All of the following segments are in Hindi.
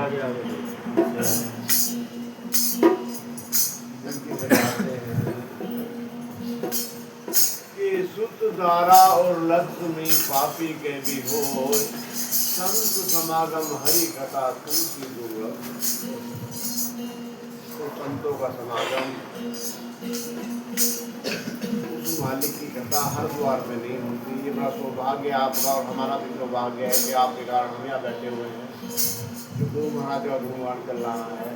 आगे आगे कि सुत दारा और लक्ष्मी पापी के भी हो संत समागम हरि कथा तुलसी दुर्लभ। तो संतों का समागम उस मालिक की कथा हर द्वार में नहीं होती। ये बड़ा सौभाग्य आपका और हमारा भी सौभाग्य है कि आपके कारण हम यहाँ बैठे हुए हैं। जो गुरु महाराज का गुणगान चल रहा है।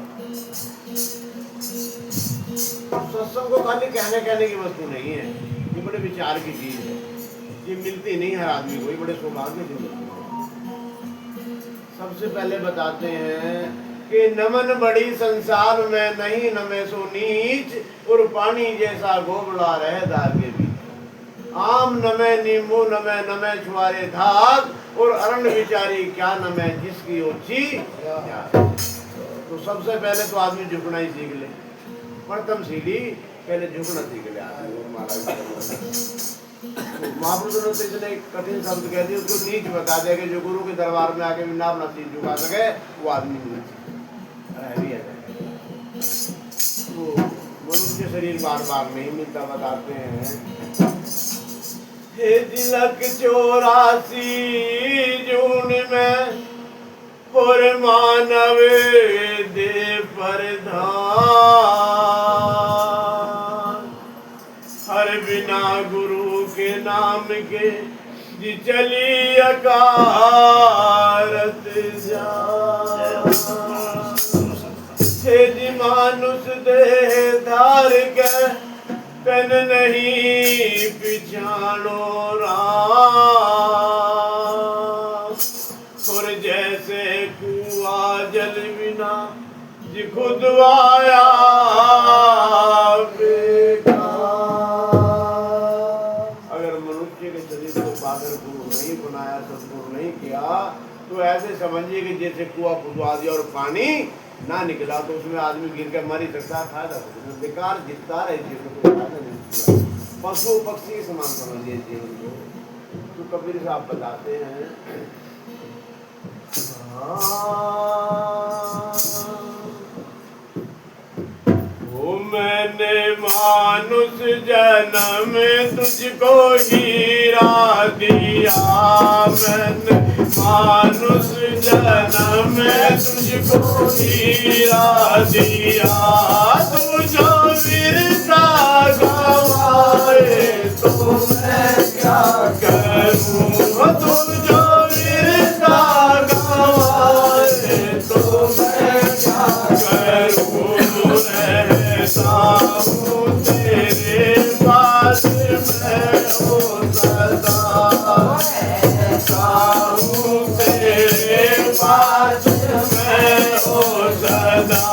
सत्संग को खाली कहने की वस्तु नहीं है, ये बड़े विचार की चीज है। ये मिलती नहीं हर आदमी को, ये बड़े सौभाग्य से मिलती है। सबसे पहले बताते हैं कि नमन बड़ी संसार में नहीं नमे सो नीच और पानी जैसा गोबला रहे धागे भी। आम नमे नींबू नमे नमे छुआरे धाग और अरण विचारी क्या नमे जिसकी ओछी। तो सबसे पहले तो आदमी झुकना ही सीख ले। प्रथम सीढ़ी पहले झुकना सीख ले आदमी। महापुरुषों ने तो इतने कठिन शब्द कह दिए, उसको नीच बता दिया कि जो गुरु के दरबार में आके बिना अपना सिर झुका सके वो आदमी नीच है। तो मनुष्य शरीर बार बार नहीं मिलता। बताते हैं हे तिलक 84 जून में और मानव दे प्रधान हर बिना गुरु के नाम के जी चली अकारत जा। जी मानुष देह धार के तन नहीं पिछाणो राम और जैसे कुआ जल बिना जी खुद आया नहीं बनाया, सदगुरु नहीं किया तो ऐसे समझिए कि जैसे कुआ खुदवा दिया और पानी ना निकला तो उसमें आदमी गिर कर मर ही सकता है। फायदा बेकार जितना है जीवन को, फायदा नहीं। पशु पक्षी समान समझिए जीवन को। तो कबीर साहब बताते हैं वो मैंने मानुष जन्म तुझको हीरा दिया। मैंने मानुष जन्म तुझको हीरा दिया। तू जो विरता गवाए तो मैं क्या करूं। तू जो विरता गवाए तो मैं क्या करूं। साहू तेरे पास मैं हो सदा। साहू तेरे पास मैं हो सदा।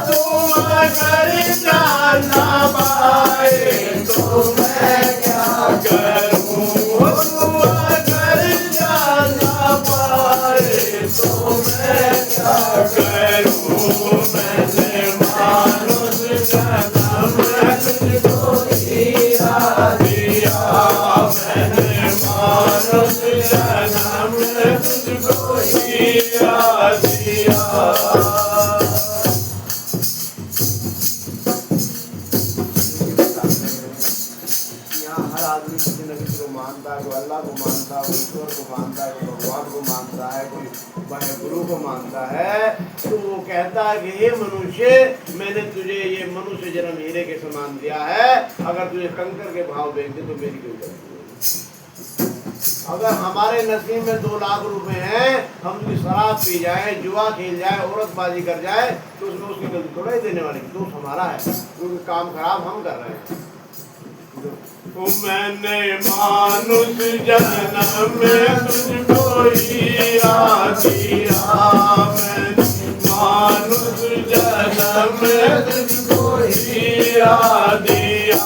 तुम अगर जाना पाए तो मैं क्या करूं। तुम अगर जाना पाए तो मैं क्या करूं। मैंने मानुष जन्म तुझको हीरा दिया। मैंने मानुष जन्म तुझको हीरा दिया। यहाँ हर आदमी किसी न किसी को मानता है। कोई अल्लाह को मानता है, कोई ईश्वर को मानता है, कोई भगवान को मानता है, कोई गुरु को मानता है। तो वो कहता है कि हे मनुष्य, मैंने तुझे ये मनुष्य जन्म हीरे के समान दिया है। अगर तुझे कंकर के भाव बेच दे तो मेरी कोई गलती नहीं। अगर हमारे नसीब में 2 लाख रुपए हैं, हम उसकी शराब पी जाए, जुआ खेल जाए, औरतबाजी कर जाए तो उसमें उसकी गलती थोड़ा ही देने वाली, दोष हमारा है क्योंकि काम खराब हम कर रहे हैं। तो मैंने मानुष जन्म में तुझको हीरा दिया। मैंने मानुष जन्म में तुझको हीरा दिया।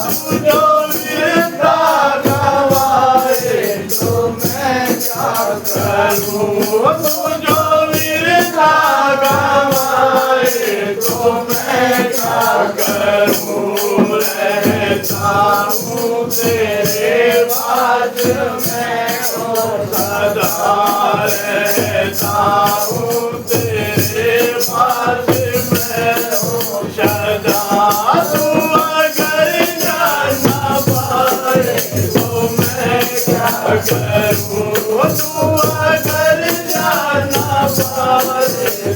तू जो विरता गवाए तो मैं क्या करूं। तू जो विरता गवाए तो मैं क्या करूं। रहता हूँ तेरे बाज में सदा। रहता हूँ तेरे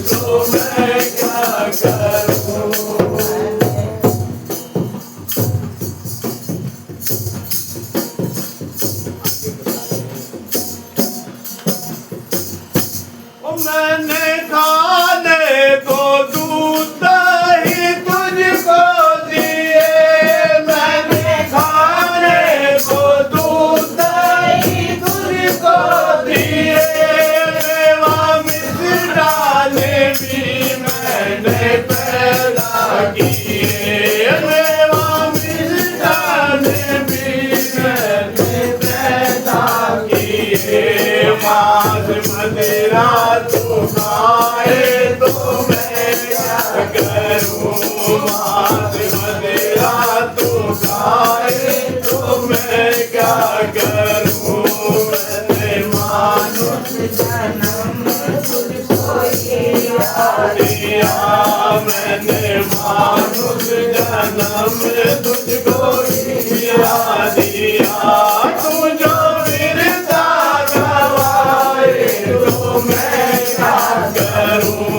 तो मैं क्या करूं। मैंने खाने को दूध दही तुझको दिए, मैंने खाने को दूध दही तुझको दिए, मेवा मिष्ठाने भी मैंने पैदा किए, मेवा मिष्ठाने भी मैंने पैदा किए। मांस मदिरा तू खाए तो मैं क्या करूं, मांस मदिरा तू खाए तो मैं क्या करूं। मैंने मानुष जन्म तुझको दिया, मैंने मानुष जन्म तुझको दिया, तू जो विरता गवाए तो मैं क्या करूं,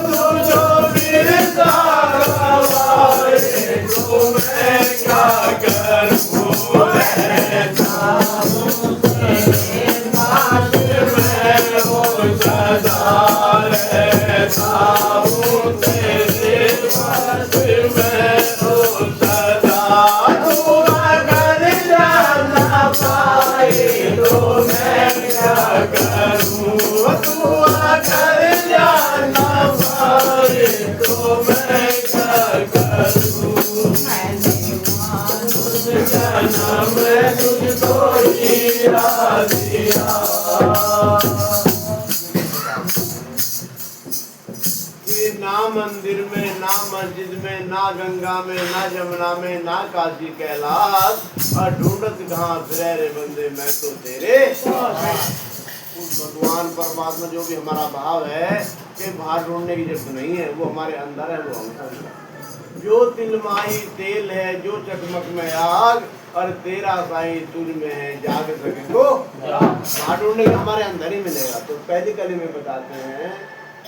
तू जो विरता गवाए तो मैं क्या करूं। रहता हूँ तेरे पास मैं वो सदा, रहता हूँ तेरे पास मैं वो सदा, तू अगर जाना पाए तो मैं क्या करूं, तू अगर जाना पाए तो मैं क्या करूं। मैंने मानुष जन्म तुझको दिया, कि ना मंदिर में, ना मस्जिद में, ना गंगा में, ना जमुना में, ना काशी कैलाश, और ढूंढत कहाँ फिरे रे बंदे मैं तो तेरे। उस भगवान परमात्मा जो भी हमारा भाव है कि बाहर ढूंढने की जरूरत नहीं है, वो हमारे अंदर है, वो हमको जो तिलमाही तेल है, जो चकमक में आग, और तेरा साईं तुझ में है जाग सके तो बाहर ढूंढने का हमारे अंदर ही मिलेगा। तो पहली कली में बताते हैं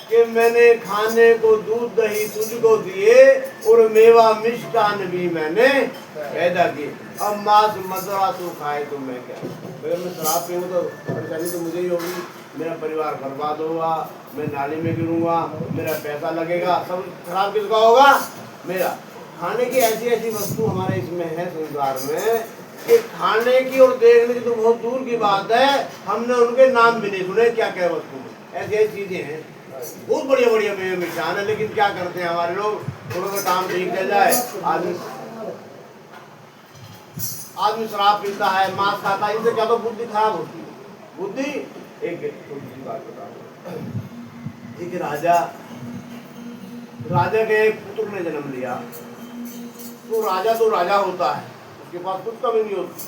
कि मैंने खाने को दूध दही तुझको दिए, और मेवा मिष्ठान भी मैंने पैदा किए। अब मांस मदिरा तू खाए तो मैं क्या, अगर मैं शराब पीऊँ तो परेशानी तो मुझे ही होगी, मेरा परिवार बर्बाद होगा, मैं नाली में गिरूंगा, मेरा पैसा लगेगा, सब खराब किसका होगा, मेरा। खाने की ऐसी ऐसी वस्तु हमारे इसमें है संसार में कि खाने की और देखने की तो बहुत दूर की बात है, हमने उनके नाम भी नहीं सुने क्या क्या वस्तु, ऐसी ऐसी चीजें हैं, बहुत बढ़िया बढ़िया मिष्ठान है। लेकिन क्या करते हैं हमारे लोग, थोड़ा सा काम ठीक चल जाए, आदमी शराब पीता है, मांस खाता है, इनसे क्या तो बुद्धि खराब होती है। बुद्धि एक छोटी सी बात बता, एक राजा के एक पुत्र ने जन्म लिया, तो राजा होता है, उसके पास कुछ कमी नहीं होती।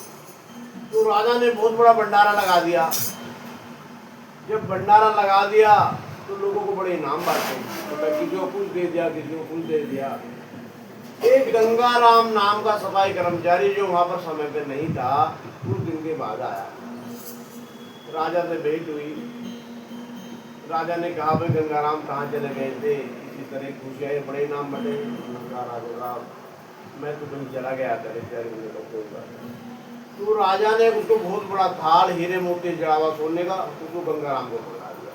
तो राजा ने बहुत बड़ा भंडारा लगा दिया। जब भंडारा लगा दिया तो लोगों को बड़े इनाम बांटे, किसी को कुछ दे दिया, किसी को कुछ दे दिया। एक गंगाराम नाम का सफाई कर्मचारी जो वहां पर समय पे नहीं था, कुछ दिन के बाद आया, राजा से भेंट हुई। राजा ने कहा भाई गंगाराम कहाँ चले गए थे, इसी तरह खुश आए, बड़े नाम बटे। राजा मैं तो कहीं चला गया था तो राजा ने उसको बहुत बड़ा थाल हीरे मोती जड़ावा सोने का उसको गंगाराम को पकड़ा दिया।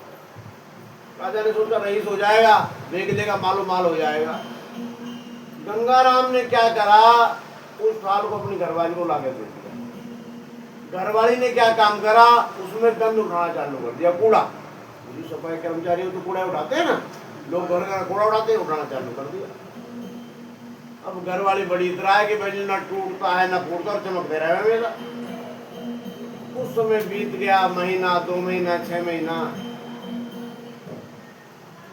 राजा ने सोचा रईस हो जाएगा, देख लेगा, मालो माल हो जाएगा। गंगाराम ने क्या करा, उस थाल को अपनी घरवाली को लाके दे दिया। घरवाली ने क्या काम करा, उसमें गंद उठाना चालू कर दिया, कूड़ा। सफाई कर्मचारी हो तो कूड़ा उठाते हैं ना, लोग घर का कूड़ा उठाते हैं, उठाना चालू कर दिया। अब घरवाली बड़ी इतराए कि भाई ना टूटता है ना फूटता, और चमकते रहे मेरा। उस समय बीत गया महीना, 2 महीना, 6 महीना।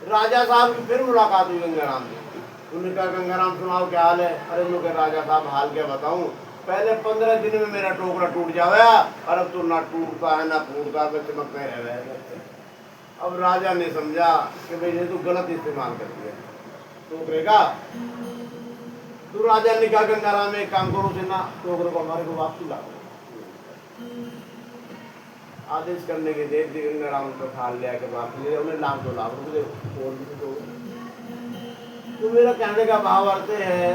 राजा साहब की फिर मुलाकात हुई गंगाराम से। उन्होंने कहा गंगाराम सुनाओ क्या हाल है। अरे लोग राजा साहब हाल क्या बताऊं, पहले 15 दिन में मेरा टोकरा टूट जाया, और अब तो ना टूटता है ना फूटता, तो चमकते रहे। अब राजा ने समझा कि भाई ये तो गलत इस्तेमाल कर दिया टोकरे का। तो राजा ने कहा गंगाराम एक काम करो से ना टोकरे को हमारे को वापसी ला। आदेश करने के देख दी गंगाराम को ठाल लिया कि बाप ले उन्हें लाख 2 लाख रुपए और भी दो। तो मेरा कहने का भाव अर्थ है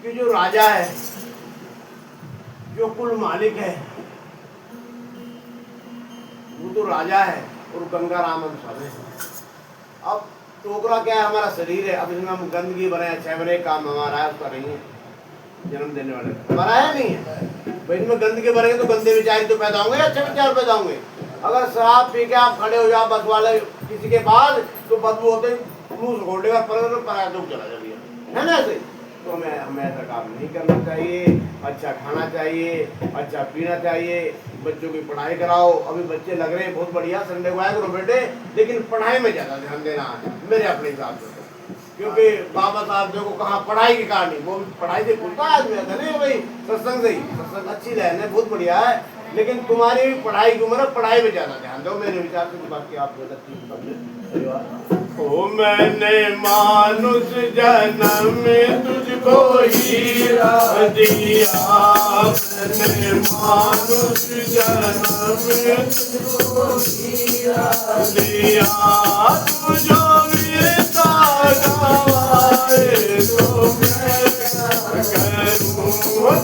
कि जो राजा है, जो कुल मालिक है, वो तो राजा है और गंगाराम हम सब है। अब टोकरा क्या है, हमारा शरीर है। अब इसमें हम गंदगी बनाए अच्छा बने, काम हमारा है, उसका नहीं है। जन्म देने वाले हमारा है नहीं है भाई। इसमें गंदगी बनेंगे तो गंदे विचार तो पैदा होंगे, अच्छे विचार पैदा होंगे। अगर शराब पी के आप खड़े हो जाओ बस वाले किसी के पास, तो बदबू होते मुंह से घोटेगा पर पराया दुख चला जाएगा, है ना ऐसे। तो हमें ऐसा काम नहीं करना चाहिए। अच्छा खाना चाहिए, अच्छा पीना चाहिए, बच्चों की पढ़ाई कराओ। अभी बच्चे लग रहे हैं बहुत बढ़िया, संडे को आया करो बेटे, लेकिन पढ़ाई में ज़्यादा ध्यान देना है मेरे अपने हिसाब से। क्योंकि बाबा साहब देखो कहाँ पढ़ाई की कहानी, वो भी पढ़ाई से पूछता है आदमी, ऐसा नहीं भाई सत्संग से ही। सत्संग अच्छी लाइन है, बहुत बढ़िया है, लेकिन तुम्हारी भी पढ़ाई की उम्र, पढ़ाई में ज़्यादा ध्यान दो मेरे विचार से। बाकी आप ओ मैंने मानुष जन्म में तुझको हीरा दिया, मैंने मानुष जन्म में तुझको हीरा दिया, तू जो वीरता गवाए तो मैं करूं,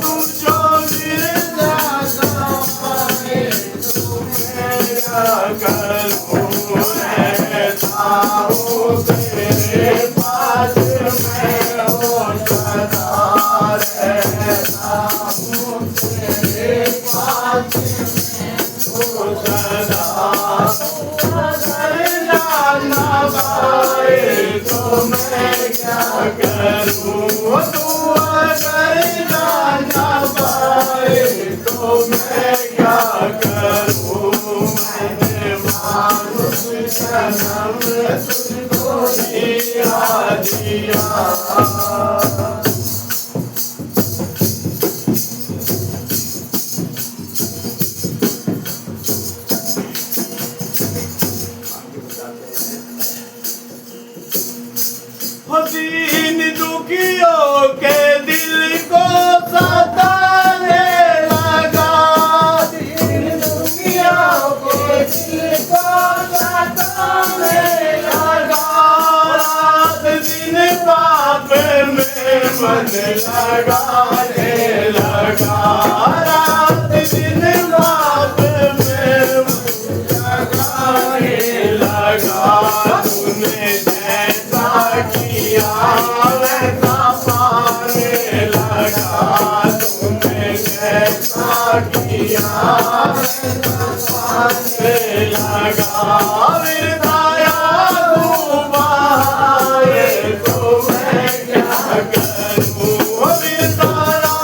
तू जो वीरता गवाए तो मैं करूं। तेरे पास मैं हो सदा रहता हूँ, तेरे पास हो सदा। अगर जाना पाए तो मैं क्या करूँ, तू अगर जाना पाए तो मैं क्या करूँ। मैंने मानुष जन्म तुझको दिया दिया। दीन दुखियों के दिल को सताने लगा, दीन दुखियों के दिल को सताने लगा, रात दिन पाप में मन लगाने लगा, रात दिन पाप में मन लगाने लगा। तूने जैसा किया वैसा पाने लगा, तूने जैसा किया वैसा पाने लगा। विदाया तू बहाए तो मैं क्या करूँ, विदाया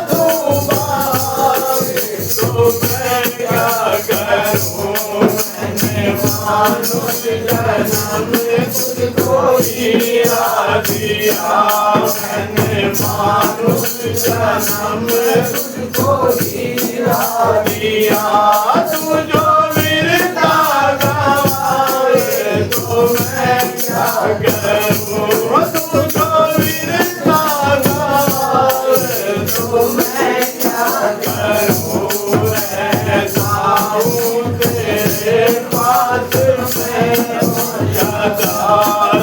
तू बहाए तो मैं क्या करूँ। मैंने मानुष जन्म तुझको हीरा दिया, मैंने मानुष जन्म तुझको हीरा दिया, तू जो वीरता गवाए तो मैं क्या करूँ, तू जो वीरता गवाए तो मैं क्या करूँ। रहता हूँ तेरे पास मैं सदा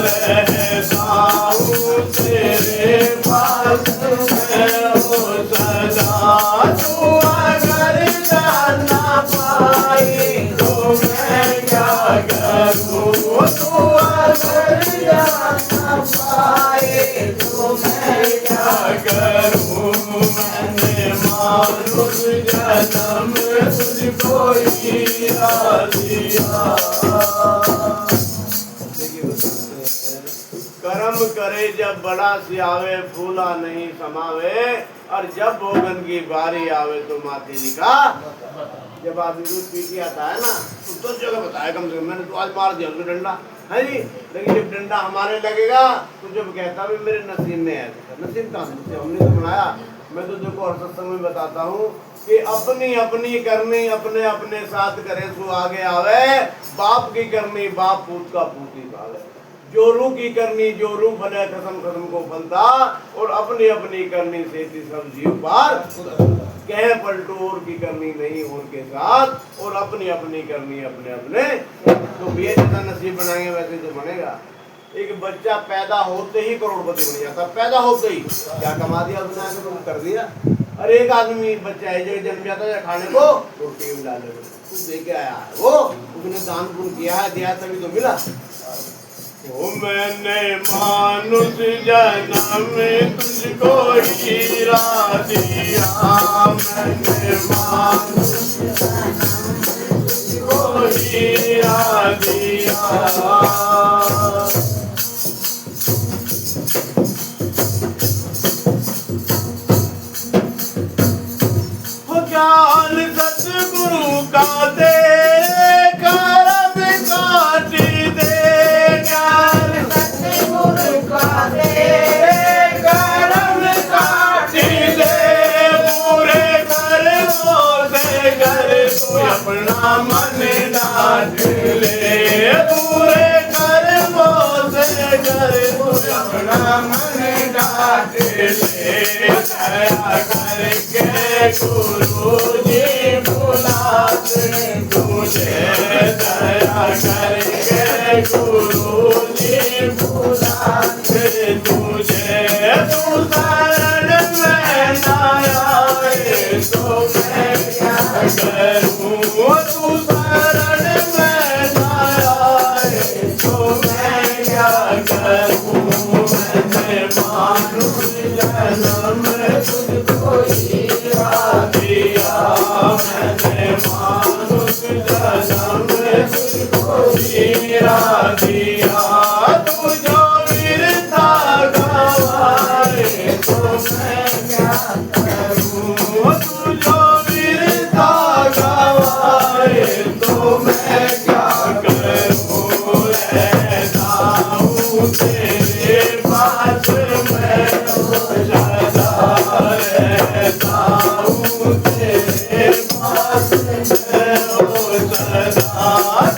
रहता हूँ, तेरे पास मैं हो सदा। तू अगर जाना पाए तो मैं क्या करूँ, तू अगर जाना पाए तो मैं क्या करूँ। मैंने मानुष जन्म तुझको हीरा दिया। कर्म करे जब बड़ा सियावे, फूला नहीं समावे, और जब भोगन की बारी आवे तो माथे लिखा। जब आदमी दूध पी के आता है ना तो 10 जगह बताया कम से कम, मैंने तो आज मार दिया उसको डंडा, है जी। लेकिन जब डंडा हमारे लगेगा तो जब कहता भी मेरे नसीब में है, नसीब कहाँ से, हमने तो बनाया। मैं तो देखो और सत्संग में बताता हूँ कि अपनी अपनी करनी अपने अपने साथ करे सो आगे आवे, बाप की करनी बाप पूत का पूत ही पावे। जोरू की करनी जोरू फले कसम कसम को फलता और अपनी अपनी करनी से सब जीव पार कह पलटूर की करनी नहीं और के साथ और अपनी अपनी करनी अपने अपने। तो ये जैसा नसीब बनाएंगे वैसे तो बनेगा। एक बच्चा पैदा होते ही करोड़पति बन जाता, पैदा होते ही क्या कमा दिया दुनिया के तुम कर दिया। और एक आदमी बच्चा है जो जन्म जाता है खाने को रोटी में डाले तू दे के आया है वो उसने दान पुण्य किया है दिया तभी तो मिला। ओ मैंने मानुष जन्म में तुझको हीरा दिया, मैंने मानुष तुझको हीरा दिया। ज्ञान सतगुरु का दे करम काटी दे, ज्ञान सतगुरु का दे करम काटी दे। पूरे कर्मों से कर तू अपना मन डाट ले, पूरे कर्मों से कर तू अपना मन डाट ले। दया करके गुरु जी बुलाते तुझे, दया करके गुरु जी बुलाते तुझे। तू शरण में ना आए तो मैं क्या करूं, तू शरण में ना आए तो मैं क्या करूं। मैंने मानुष जन्म तुझको हीरा दिया, मैंने मानुष जन्म तुझको हीरा दिया। तू जो वीरता गवाए तो मैं क्या करूं, तू जो वीरता गवाए तो मैं क्या करूं। रहता हूँ तेरे पास मैं सदा, रहता हूँ तेरे पास मैं सदा।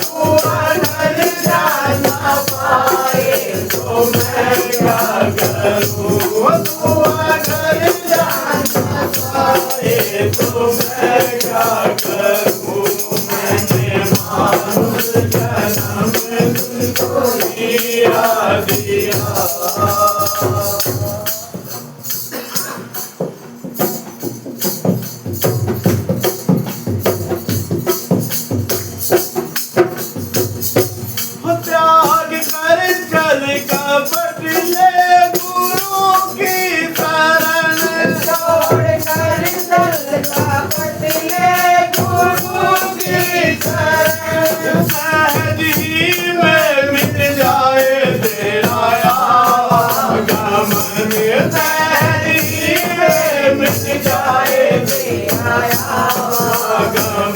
तू अगर जाना पाए तो मैं क्या करूँ, तू अगर जाना पाए तो मैं क्या करूँ। मैंने मानुष जन्म तुझको हीरा दिया। त्याग कर चल कपट ले गुरु की शरण, छोड़ कर चल कपट ले गुरु की शरण। सहज ही में मिट जाए तेरा आवागमन, सहज ही में मिट जाए तेरा आवागमन।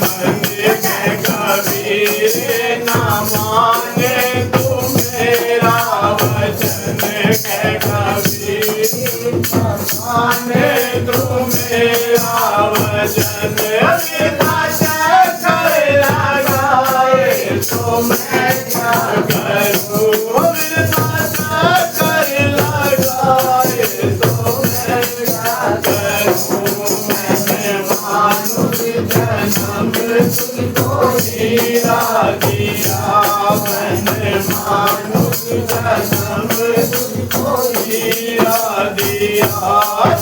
कबीर ना माने तू मेरा वचन, के कबीर ना माने तू मेरा वचन। बिना चक्कर लगाए तो मैं क्या करूं, बिना चक्कर लगाए तो मैं क्या करूं। मैंने मानुष जन्म तुझको हीरा दिया, मैंने मानुष जन्म तुझको हीरा दिया।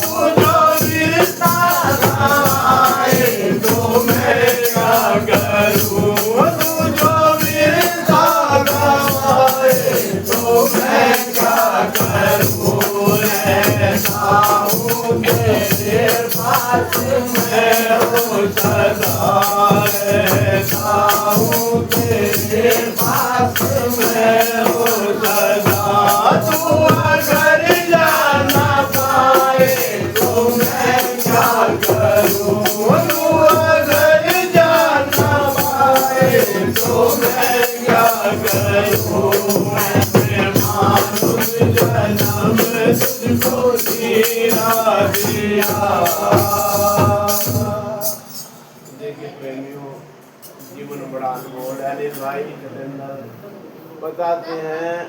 तू जो वीरता गवाए तो मैं क्या करूं, तू जो वीरता गवाए तो मैं क्या करूं। रहता हूँ तेरे पास मैं सदा, रहता हूँ तेरे पास मैं सदा। तू अगर जाना पाए तो मैं क्या करूं, तू अगर जाना पाए तो मैं क्या करूं। मैंने मानुष जन्म तुझको हीरा दिया। देखिए प्रेमियों, जीवन बड़ा अनमोल है। भाई बताते हैं